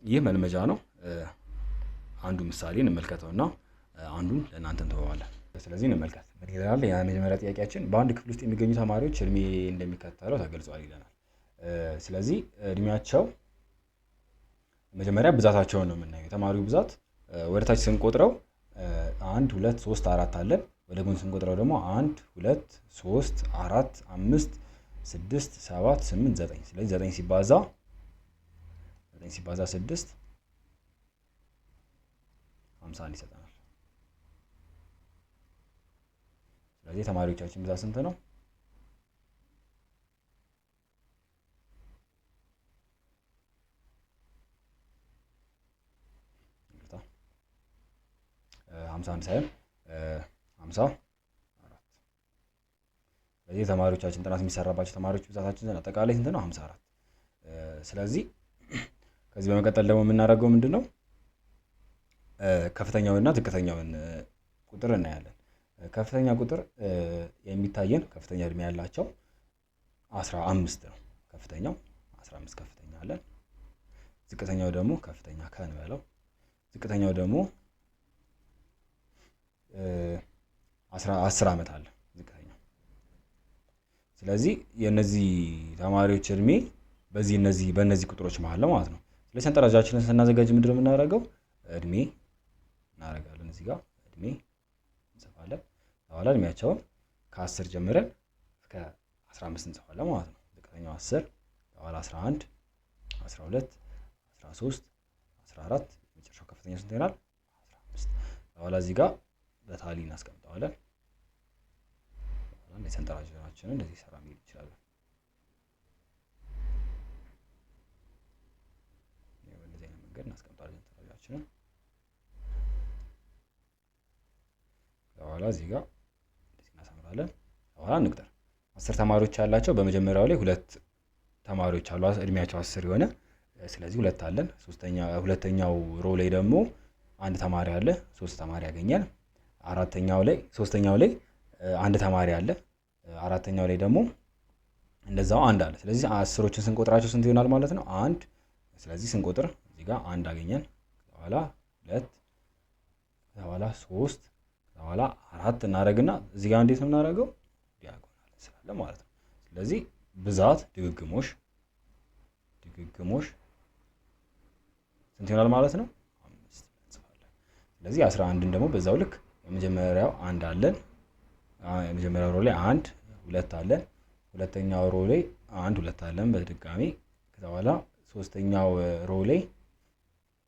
ይህ መልመጃ ነው። አንዱ ምሳሌ እንመልከተውና አንዱን ለእናንተ እንተዋለን። ስለዚህ እንመልከት። ምን ይላል? የመጀመሪያ ጥያቄያችን በአንድ ክፍል ውስጥ የሚገኙ ተማሪዎች እድሜ እንደሚከተለው ተገልጿል ይለናል። ስለዚህ እድሜያቸው መጀመሪያ ብዛታቸውን ነው የምናየው። የተማሪው ብዛት ወደ ታች ስንቆጥረው 1 2 3 4 አለን። ወደ ጎን ስንቆጥረው ደግሞ 1 2 3 4 5 6 7 8 9። ስለዚህ 9 ሲባዛ 6 51 ይሰጠናል። ስለዚህ ተማሪዎቻችን ብዛት ስንት ነው? 51 ሳይሆን 54። ስለዚህ ተማሪዎቻችን ጥናት የሚሰራባቸው ተማሪዎች ብዛታችን አጠቃላይ ስንት ነው? 54። ስለዚህ ከዚህ በመቀጠል ደግሞ የምናደርገው ምንድነው? ከፍተኛውንና ዝቅተኛውን ቁጥር እናያለን። ከፍተኛ ቁጥር የሚታየን ከፍተኛ እድሜ ያላቸው 15 ነው። ከፍተኛው 15 ከፍተኛ አለን። ዝቅተኛው ደግሞ ከፍተኛ ከንበለው ዝቅተኛው ደግሞ 10 ዓመት አለ ዝቅተኛው። ስለዚህ የነዚህ ተማሪዎች እድሜ በእነዚህ ቁጥሮች መሃል ነው ማለት ነው። ስለዚህ ሰንጠረዣችንን ስናዘጋጅ ምንድነው የምናደርገው? እድሜ እናደርጋለን። እዚህ ጋር እድሜ እንጽፋለን። በኋላ እድሜያቸውን ከ10 ጀምረን እስከ 15 እንጽፋለን ማለት ነው። ዝቅተኛው 10፣ በኋላ 11፣ 12፣ 13፣ 14፣ የመጨረሻው ከፍተኛ ስንት ይሆናል? 15። በኋላ እዚህ ጋር በታሊ እናስቀምጠዋለን። በኋላ ሰንጠረዣችንን እንደዚህ ሰራ መሄድ ይችላል። በዚህ አይነት መንገድ እናስቀምጣለን ሰንጠረዣችንን። በኋላ እዚህ ጋር እንደዚህ እናሰምራለን። በኋላ እንቁጠር። 10 ተማሪዎች ያላቸው በመጀመሪያው ላይ 2 ተማሪዎች አሉ እድሜያቸው 10 የሆነ። ስለዚህ 2 አለን። ሁለተኛው ሮ ላይ ደግሞ 1 ተማሪ አለ፣ 3 ተማሪ ያገኛል። ሶስተኛው ላይ 1 ተማሪ አለ። አራተኛው ላይ ደግሞ እንደዛው 1 አለ። ስለዚህ 10ዎችን ስንቆጥራቸው ስንት ይሆናል ማለት ነው? 1። ስለዚህ ስንቆጥር እዚህ ጋር 1 አገኘን። በኋላ 2፣ በኋላ 3፣ በኋላ 4 እናደርግና እዚህ ጋር እንዴት ነው የምናደርገው? ዲያጎናል እንስላለን ማለት ነው። ስለዚህ ብዛት ድግግሞሽ ስንት ይሆናል ማለት ነው? 5 እንጽፋለን። ስለዚህ 11ን ደግሞ በዛው ልክ የመጀመሪያው 1 አለን። የመጀመሪያው ሮ ላይ 1 2 አለን። ሁለተኛው ሮ ላይ 1 2 አለን በድጋሚ። ከዛ በኋላ ሶስተኛው ሮ ላይ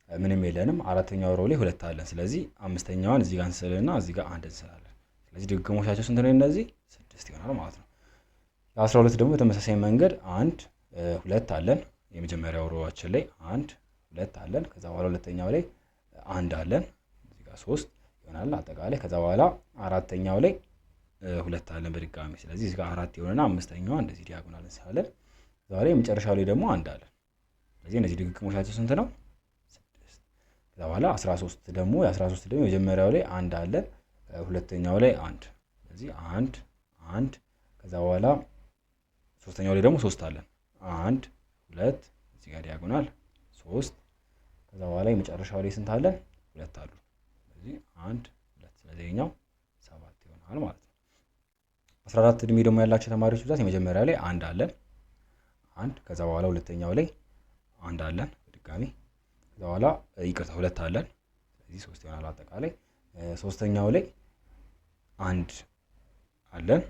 ምንም የለንም። አራተኛው ሮ ላይ 2 አለን። ስለዚህ አምስተኛዋን እዚህ ጋር እንስልና እዚህ ጋር 1 እንስላለን። ስለዚህ ድግግሞሻቸው ስንት ነው? እነዚህ 6 ይሆናል ማለት ነው። የ12 ደግሞ በተመሳሳይ መንገድ 1 2 አለን። የመጀመሪያው ሮዋችን ላይ 1 2 አለን። ከዛ በኋላ ሁለተኛው ላይ 1 አለን። እዚህ ጋር 3 ይሆናል አጠቃላይ። ከዛ በኋላ አራተኛው ላይ 2 አለን በድጋሚ። ስለዚህ እዚህ ጋር 4 ይሆንና አምስተኛዋ እንደዚህ ዲያጎናል እንስላለን። ዛሬ የመጨረሻው ላይ ደግሞ 1 አለን። ስለዚህ እነዚህ ድግግሞሻቸው ስንት ነው? 6። ከዛ በኋላ 13 ደግሞ የመጀመሪያው ላይ 1 አለን፣ ሁለተኛው ላይ 1። ስለዚህ 1 1። ከዛ በኋላ ሶስተኛው ላይ ደግሞ 3 አለን። 1 2 እዚህ ጋር ዲያጎናል 3። ከዛ በኋላ የመጨረሻው ላይ ስንት አለን? 2 አሉ። ስለዚህ 1 2። ስለዚህ ይሄኛው 7 ይሆናል ማለት ነው። 14 እድሜ ደግሞ ያላቸው ተማሪዎች ብዛት የመጀመሪያው ላይ 1 አለን 1። ከዛ በኋላ ሁለተኛው ላይ 1 አለን በድጋሚ። ከዛ በኋላ 2 አለን። ስለዚህ 3 ይሆናል አጠቃላይ። ሶስተኛው ላይ 1 አለን።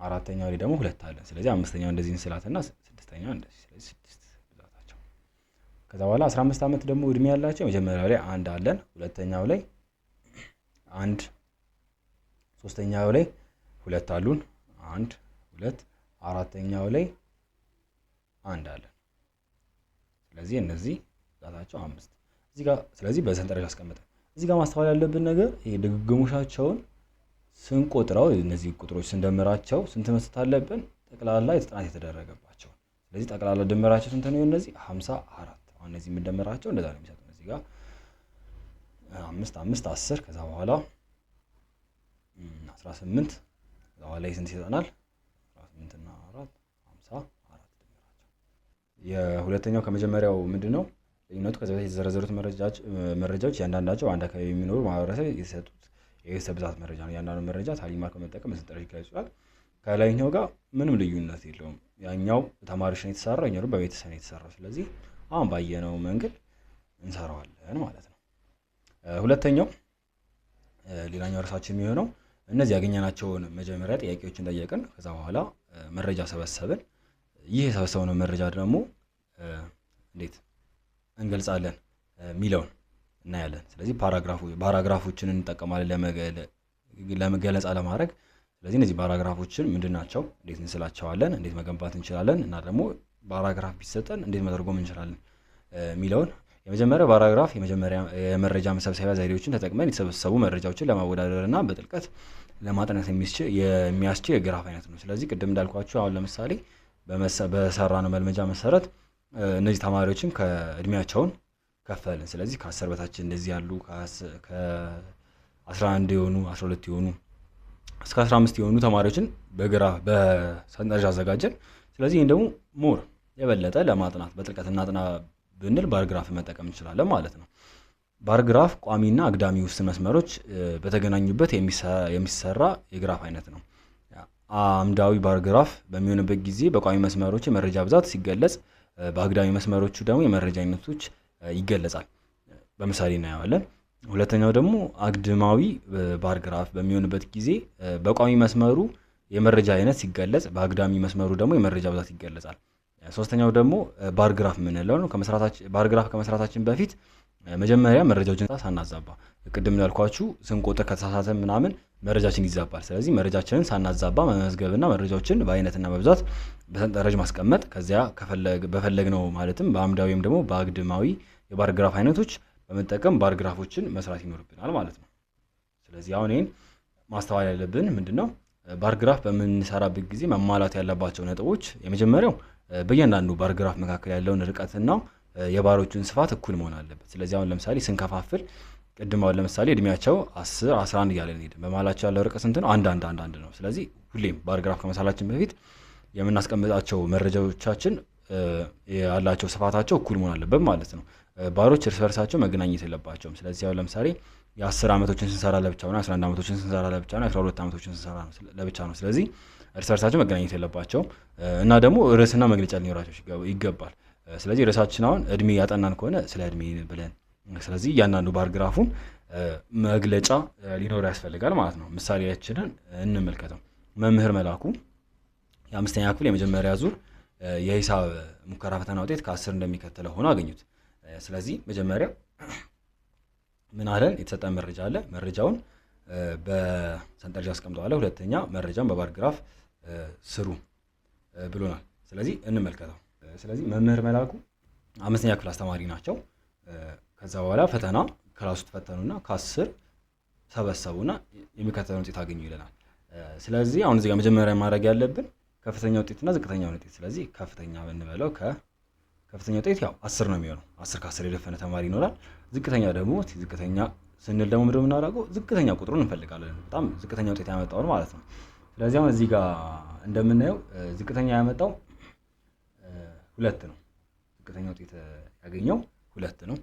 አራተኛው ላይ ደግሞ 2 አለን። ስለዚህ አምስተኛው እንደዚህ እንስላትና ስድስተኛው እንደዚህ። ስለዚህ 6 ብዛታቸው። ከዛ በኋላ 15 ዓመት ደግሞ እድሜ ያላቸው የመጀመሪያው ላይ 1 አለን። ሁለተኛው ላይ 1፣ ሶስተኛው ላይ 2 አሉን 1 2። አራተኛው ላይ 1 አለን። ስለዚህ እነዚህ ብዛታቸው 5 እዚህ ጋር። ስለዚህ በሰንጠረዥ አስቀምጠን እዚህ ጋር ማስተዋል ያለብን ነገር ይሄ ድግግሞሻቸውን ስንቆጥረው እነዚህ ቁጥሮች ስንደምራቸው ስንት መስጠት አለብን? ጠቅላላ ጥናት የተደረገባቸው። ስለዚህ ጠቅላላ ድምራቸው ስንት ነው? እነዚህ 54። አሁን እነዚህ የምንደምራቸው እንደዛ ነው የሚሰጡን። እዚህ ጋር 5 5 10። ከዛ በኋላ 18። ከዛ በኋላ ስንት ይሰጠናል? 18 እና 4 54 ድምራቸው። የሁለተኛው ከመጀመሪያው ምንድነው? ልዩነቱ ከዚህ በፊት የተዘረዘሩት መረጃዎች እያንዳንዳቸው አንድ አካባቢ የሚኖሩ ማህበረሰብ የተሰጡት የቤተሰብ ብዛት መረጃ ነው። እያንዳንዱ መረጃ ታሊ ማርክ በመጠቀም በሰንጠረዥ ይገልጻል። ከላይኛው ጋር ምንም ልዩነት የለውም። ያኛው ተማሪዎች ነው የተሰራው፣ እኛው በቤተሰብ ነው የተሰራው። ስለዚህ አሁን ባየነው መንገድ እንሰራዋለን ማለት ነው። ሁለተኛው ሌላኛው ርዕሳችን የሚሆነው እነዚህ ያገኘናቸውን መጀመሪያ ጥያቄዎችን ጠየቅን፣ ከዛ በኋላ መረጃ ሰበሰብን። ይህ የሰበሰብነው መረጃ ደግሞ እንዴት እንገልጻለን የሚለውን እናያለን። ስለዚህ ፓራግራፎችን እንጠቀማለን ለመገለጻ ለማድረግ። ስለዚህ እነዚህ ፓራግራፎችን ምንድናቸው፣ እንዴት እንስላቸዋለን፣ እንዴት መገንባት እንችላለን እና ደግሞ ፓራግራፍ ቢሰጠን እንዴት መተርጎም እንችላለን የሚለውን የመጀመሪያው ፓራግራፍ የመረጃ መሰብሰቢያ ዘዴዎችን ተጠቅመን የተሰበሰቡ መረጃዎችን ለማወዳደር እና በጥልቀት ለማጥናት የሚያስችል የግራፍ አይነት ነው። ስለዚህ ቅድም እንዳልኳችሁ አሁን ለምሳሌ በሰራነው መልመጃ መሰረት እነዚህ ተማሪዎችን ከእድሜያቸውን ከፈልን። ስለዚህ ከ10 በታች እንደዚህ ያሉ ከ11 የሆኑ 12 የሆኑ እስከ 15 የሆኑ ተማሪዎችን በሰንጠረዥ አዘጋጀን። ስለዚህ ይህን ደግሞ ሞር የበለጠ ለማጥናት በጥልቀት እናጥና ብንል ባርግራፍ መጠቀም እንችላለን ማለት ነው። ባርግራፍ ቋሚና አግዳሚ ውስን መስመሮች በተገናኙበት የሚሰራ የግራፍ አይነት ነው። አምዳዊ ባርግራፍ በሚሆንበት ጊዜ በቋሚ መስመሮች የመረጃ ብዛት ሲገለጽ፣ በአግዳሚ መስመሮቹ ደግሞ የመረጃ አይነቶች ይገለጻል። በምሳሌ እናየዋለን። ሁለተኛው ደግሞ አግድማዊ ባርግራፍ በሚሆንበት ጊዜ በቋሚ መስመሩ የመረጃ አይነት ሲገለጽ፣ በአግዳሚ መስመሩ ደግሞ የመረጃ ብዛት ይገለጻል። ሶስተኛው ደግሞ ባርግራፍ የምንለው ነው። ባርግራፍ ከመስራታችን በፊት መጀመሪያ መረጃዎችን ሳናዛባ፣ ቅድም እንዳልኳችሁ ስንቆጥር ከተሳሳተ ምናምን መረጃችን ይዛባል። ስለዚህ መረጃችንን ሳናዛባ መመዝገብና መረጃዎችን በአይነትና በብዛት በሰንጠረዥ ማስቀመጥ፣ ከዚያ በፈለግነው ማለትም በአምዳዊ ወይም ደግሞ በአግድማዊ የባርግራፍ አይነቶች በመጠቀም ባርግራፎችን መስራት ይኖርብናል ማለት ነው። ስለዚህ አሁን ይህን ማስተዋል ያለብን ምንድነው፣ ባርግራፍ በምንሰራበት ጊዜ መሟላት ያለባቸው ነጥቦች የመጀመሪያው በእያንዳንዱ ባርግራፍ መካከል ያለውን ርቀትና የባሮቹን ስፋት እኩል መሆን አለበት። ስለዚህ አሁን ለምሳሌ ስንከፋፍል ቅድም አሁን ለምሳሌ እድሜያቸው 10 11 እያለ እንሄድ በመሃላቸው ያለው ርቀት ስንት ነው? አንድ ነው። ስለዚህ ሁሌም ባርግራፍ ከመሳላችን በፊት የምናስቀምጣቸው መረጃዎቻችን ያላቸው ስፋታቸው እኩል መሆን አለበት ማለት ነው። ባሮች እርስ በርሳቸው መገናኘት የለባቸውም። ስለዚህ አሁን ለምሳሌ የ10 ዓመቶችን ስንሰራ ለብቻ ነው፣ 11 ዓመቶችን ስንሰራ ለብቻ ነው፣ 12 ዓመቶችን ስንሰራ ለብቻ ነው። ስለዚህ እርስ በርሳቸው መገናኘት የለባቸውም እና ደግሞ ርዕስና መግለጫ ሊኖራቸው ይገባል። ስለዚህ ርዕሳችን አሁን እድሜ ያጠናን ከሆነ ስለ እድሜ ብለን፣ ስለዚህ እያንዳንዱ ባርግራፉን መግለጫ ሊኖረው ያስፈልጋል ማለት ነው። ምሳሌያችንን እንመልከተው። መምህር መላኩ የ5ኛ ክፍል የመጀመሪያ ዙር የሂሳብ ሙከራ ፈተና ውጤት ከ10 እንደሚከተለው ሆኖ አገኙት። ስለዚህ መጀመሪያ ምን አለን? የተሰጠን መረጃ አለ። መረጃውን በሰንጠረዥ አስቀምጠዋለሁ። ሁለተኛ መረጃውን በባርግራፍ ስሩ ብሎናል። ስለዚህ እንመልከተው። ስለዚህ መምህር መላኩ 5ኛ ክፍል አስተማሪ ናቸው። ከዛ በኋላ ፈተና ክላስ ውስጥ ፈተኑና ከ10 ሰበሰቡና የሚከተለውን ውጤት አገኙ ይለናል። ስለዚህ አሁን እዚህ ጋር መጀመሪያ ማድረግ ያለብን ከፍተኛ ውጤትና ዝቅተኛ ውጤት። ስለዚህ ከፍተኛ ብንበለው ከፍተኛ ውጤት ያው 10 ነው የሚሆነው። 10 ከ10 የደፈነ ተማሪ ይኖራል። ዝቅተኛ ደግሞ ዝቅተኛ ስንል ደግሞ ምንድነው የምናደርገው? ዝቅተኛ ቁጥሩን እንፈልጋለን። በጣም ዝቅተኛ ውጤት ያመጣውን ማለት ነው። ስለዚህ አሁን እዚህ ጋር እንደምናየው ዝቅተኛ ያመጣው 2 ነው። ዝቅተኛ ውጤት ያገኘው 2 ነው።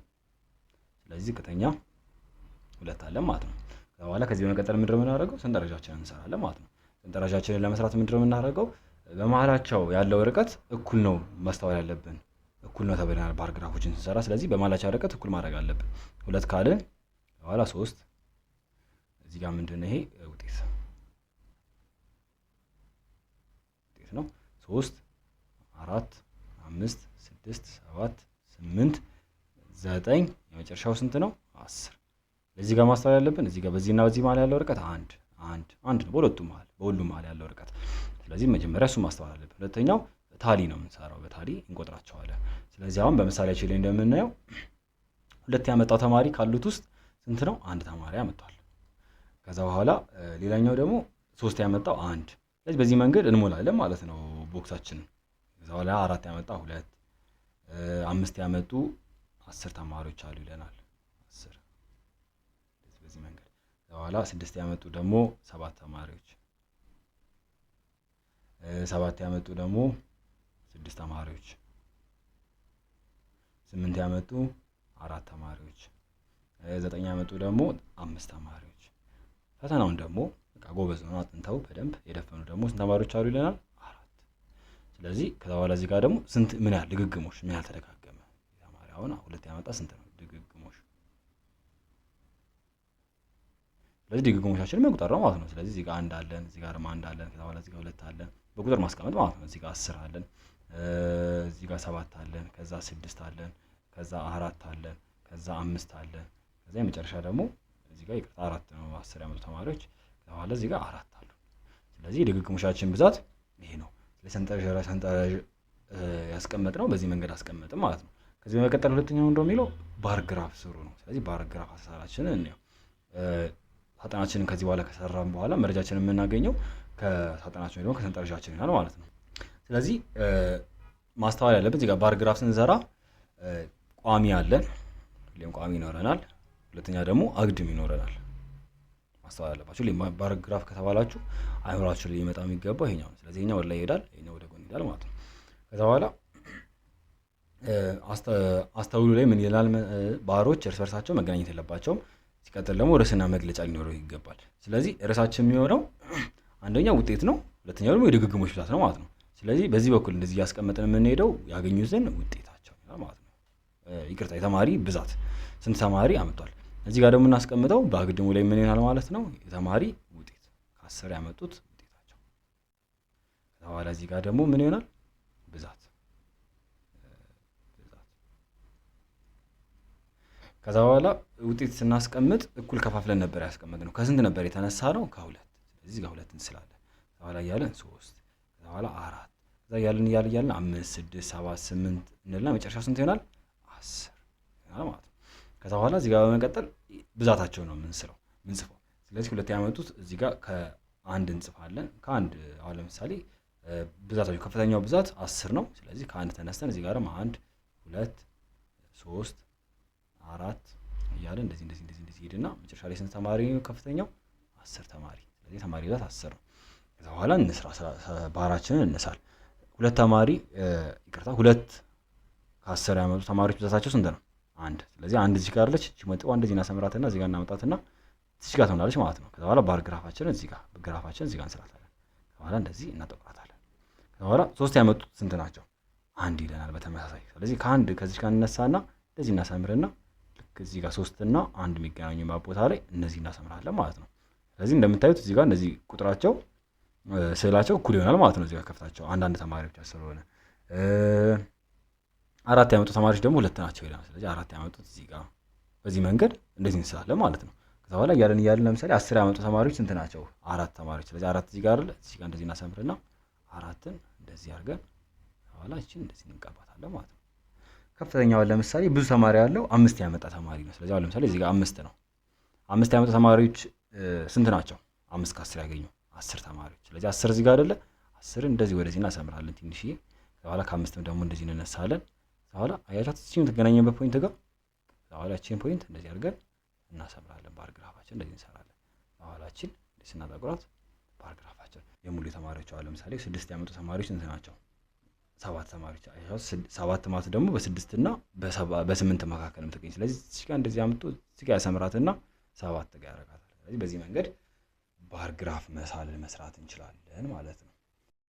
ስለዚህ ዝቅተኛ 2 አለ ማለት ነው። በኋላ ከዚህ በመቀጠል ምንድነው የምናደርገው? ሰንጠረዣችንን እንሰራለን ማለት ነው። ሰንጠረዣችንን ለመስራት ምንድነው የምናደርገው? በመሃላቸው ያለው ርቀት እኩል ነው ማስተዋል ያለብን። እኩል ነው ተብለናል ባርግራፎችን ስንሰራ። ስለዚህ በመሃላቸው ርቀት እኩል ማድረግ አለብን። 2 ካልን በኋላ 3 እዚህ ጋር ምንድነው ይሄ ውጤት ነው። 3 4 5 6 7 8 9 የመጨረሻው ስንት ነው? 10። ለዚህ ጋር ማስተዋል ያለብን እዚህ ጋር በዚህና በዚህ መሃል ያለው ርቀት አንድ ነው። በሁለቱም መሃል ያለው ርቀት። ስለዚህ መጀመሪያ እሱ ማስተዋል አለብን። ሁለተኛው ታሊ ነው የምንሰራው። በታሊ እንቆጥራቸዋለን። ስለዚህ አሁን በምሳሌያችን ላይ እንደምናየው 2 ያመጣው ተማሪ ካሉት ውስጥ ስንት ነው? 1 ተማሪ ያመጣል። ከዛ በኋላ ሌላኛው ደግሞ 3 ያመጣው 1። ስለዚህ በዚህ መንገድ እንሞላለን ማለት ነው ቦክሳችንን። ከዛ በኋላ 4 ያመጣው 2፣ 5 ያመጡ 10 ተማሪዎች አሉ ይለናል። 10 በዚህ መንገድ። በኋላ 6 ያመጡ ደግሞ 7 ተማሪዎች፣ 7 ያመጡ ደግሞ 6 ተማሪዎች፣ 8 ያመጡ 4 ተማሪዎች፣ 9 ያመጡ ደግሞ 5 ተማሪዎች። ፈተናውን ደግሞ በቃ ጎበዝ ነው አጥንተው በደንብ የደፈኑ ደግሞ ስንት ተማሪዎች አሉ ይለናል? 4። ስለዚህ ከዛ በኋላ እዚህ ጋር ደግሞ ስንት ምን ያህል ድግግሞሽ ምን ያህል ተደጋገመ ተማሪ አሁን 2 ያመጣ ስንት ነው ድግግሞሽ። ስለዚህ ድግግሞሻችንን መቁጠር ነው ማለት ነው። ስለዚህ እዚህ ጋር 1 አለን፣ እዚህ ጋር 1 አለን፣ ከዛ በኋላ እዚህ ጋር 2 አለን በቁጥር ማስቀመጥ ማለት ነው። እዚህ ጋር 10 አለን፣ እዚህ ጋር 7 አለን፣ ከዛ 6 አለን፣ ከዛ 4 አለን፣ ከዛ 5 አለን፣ ከዛ የመጨረሻ ደግሞ እዚህ ጋር ይቅርታ 4 ነው 10 ያመጡ ተማሪዎች፣ ከዛ በኋላ እዚህ ጋር 4 አሉ። ስለዚህ ድግግሞሻችን ብዛት ይሄ ነው። ስለዚህ ሰንጠረዥ ያስቀመጥነው በዚህ መንገድ አስቀመጥን ማለት ነው። ከዚህ በመቀጠል ሁለተኛው እንደው የሚለው ባር ግራፍ ስሩ ነው። ስለዚህ ባር ግራፍ አሰራራችንን እንየው። ሳጥናችንን ከዚህ በኋላ ከሰራን በኋላ መረጃችንን የምናገኘው ከሳጥናችን ወይ ደግሞ ከሰንጠረዣችን ይሆናል ማለት ነው። ስለዚህ ማስተዋል ያለበት እዚህ ጋር ባር ግራፍ ስንሰራ ቋሚ አለን፣ ሁሌም ቋሚ ይኖረናል። ሁለተኛ ደግሞ አግድም ይኖረናል። ማስተዋል ያለባችሁ ባር ግራፍ ከተባላችሁ አይምራችሁ ላይ ሊመጣ የሚገባው ይሄኛው ነው። ስለዚህ ይሄኛው ወደ ላይ ይሄዳል፣ ይሄኛው ወደ ጎን ይሄዳል ማለት ነው። ከዛ በኋላ አስተውሉ ላይ ምን ይላል? ባሮች እርስ በርሳቸው መገናኘት የለባቸውም። ሲቀጥል ደግሞ ርዕስና መግለጫ ሊኖረው ይገባል። ስለዚህ ርዕሳችን የሚሆነው አንደኛው ውጤት ነው፣ ሁለተኛው ደግሞ የድግግሞሽ ብዛት ነው ማለት ነው። ስለዚህ በዚህ በኩል እንደዚህ እያስቀመጥን የምንሄደው ያገኙትን ውጤታቸው ይላል ማለት ነው። ይቅርታ የተማሪ ብዛት ስንት ተማሪ አመጣል። እዚህ ጋር ደግሞ እናስቀምጠው በአግድሙ ላይ ምን ይሆናል ማለት ነው? የተማሪ ውጤት ከ10 ያመጡት ውጤታቸው። ከዛ በኋላ እዚህ ጋር ደግሞ ምን ይሆናል? ብዛት። ከዛ በኋላ ውጤት ስናስቀምጥ እኩል ከፋፍለን ነበር ያስቀመጥነው። ከስንት ነበር የተነሳ ነው? ከ2። ስለዚህ ጋር 2 እንስላለን። ከዛ በኋላ እያለን 3፣ ከዛ በኋላ 4፣ ከዛ እያለን 5፣ 6፣ 7፣ 8 እንልና መጨረሻ ስንት ይሆናል? 10 ይሆናል ማለት ነው። ከዛ በኋላ እዚህ ጋር በመቀጠል ብዛታቸው ነው ምንጽፈው። ስለዚህ 2 ያመጡት እዚህ ጋር ከ1 እንጽፋለን። ከ1 አሁን ለምሳሌ ብዛታቸው ከፍተኛው ብዛት 10 ነው። ስለዚህ ከ1 ተነስተን እዚህ ጋርም 1፣ 2፣ 3፣ 4 እያለ እንደዚህ ሄድና መጨረሻ ላይ ስንት ተማሪ ከፍተኛው? 10 ተማሪ። ስለዚህ ተማሪ ብዛት 10 ነው። ከዛ በኋላ እንስራ ባራችንን እንሳል። 2 ተማሪ ይቅርታ 2 ከ10 ያመጡ ተማሪዎች ብዛታቸው ስንት ነው? 1። ስለዚህ 1 እዚህ ጋር አለች። እቺ መጥቷ እንደዚህ እናሰምራትና እዚህ ጋር እናመጣትና እዚህ ጋር ትሆናለች ማለት ነው። ከዛ በኋላ ባር ግራፋችንን እዚህ ጋር እዚህ ጋር እንስራታለን። ከዛ በኋላ እንደዚህ እናጠቁራታለን። ከዛ በኋላ 3 ያመጡት ስንት ናቸው? 1 ይለናል በተመሳሳይ። ስለዚህ ከአንድ ከዚህ ጋር እንነሳና እንደዚህ እናሰምርና ልክ እዚህ ጋር 3 እና 1 የሚገናኙበት ቦታ ላይ እነዚህ እናሰምራለን ማለት ነው። ስለዚህ እንደምታዩት እዚህ ጋር እነዚህ ቁጥራቸው ስዕላቸው እኩል ይሆናል ማለት ነው። እዚህ ጋር ከፍታቸው አንዳንድ ተማሪዎች ስለሆነ 4 ያመጡ ተማሪዎች ደግሞ 2 ናቸው ይላል። ስለዚህ 4 ያመጡት እዚህ ጋር በዚህ መንገድ እንደዚህ እንስላለን ማለት ነው። ከዛ በኋላ እያለን ለምሳሌ 10 ያመጡ ተማሪዎች ስንት ናቸው? 4 ተማሪዎች። ስለዚህ 4 እዚህ ጋር አለ፣ እዚህ ጋር እንደዚህ እናሰምርና 4ን እንደዚህ አድርገን በኋላ እቺን እንደዚህ እንቀባታለን ማለት ነው። ከፍተኛው ለምሳሌ ብዙ ተማሪ ያለው 5 ያመጣ ተማሪ ነው። ስለዚህ አሁን ለምሳሌ እዚህ ጋር 5 ነው። 5 ያመጡ ተማሪዎች ስንት ናቸው? 5 ከ10 ያገኙ 10 ተማሪዎች። ስለዚህ 10 እዚህ ጋር አይደለ? 10 እንደዚህ ወደዚህ እናሰምራለን ትንሽዬ። በኋላ ከ5 ደግሞ እንደዚህ እንነሳለን። በኋላ አያቻት እቺን የምትገናኘበት ፖይንት ጋር በኋላ እቺን ፖይንት እንደዚህ አድርገን እናሰምራለን። ባር ግራፋችን እንደዚህ እንሰራለን። በኋላችን እንደዚህ ስናጠቁራት ባር ግራፋችን የሙሉ ተማሪዎች አሁን ለምሳሌ 6 ያመጡ ተማሪዎች ስንት ናቸው? 7 ተማሪዎች። አያቻት 7 ማለት ደግሞ በ6 እና በ8 መካከል የምትገኝ። ስለዚህ እዚህ ጋር እንደዚህ አምጥቶ እዚህ ጋር ያሰምራትና 7 ጋር ያደርጋታል። ስለዚህ በዚህ መንገድ ባር ግራፍ መስራት እንችላለን ማለት ነው።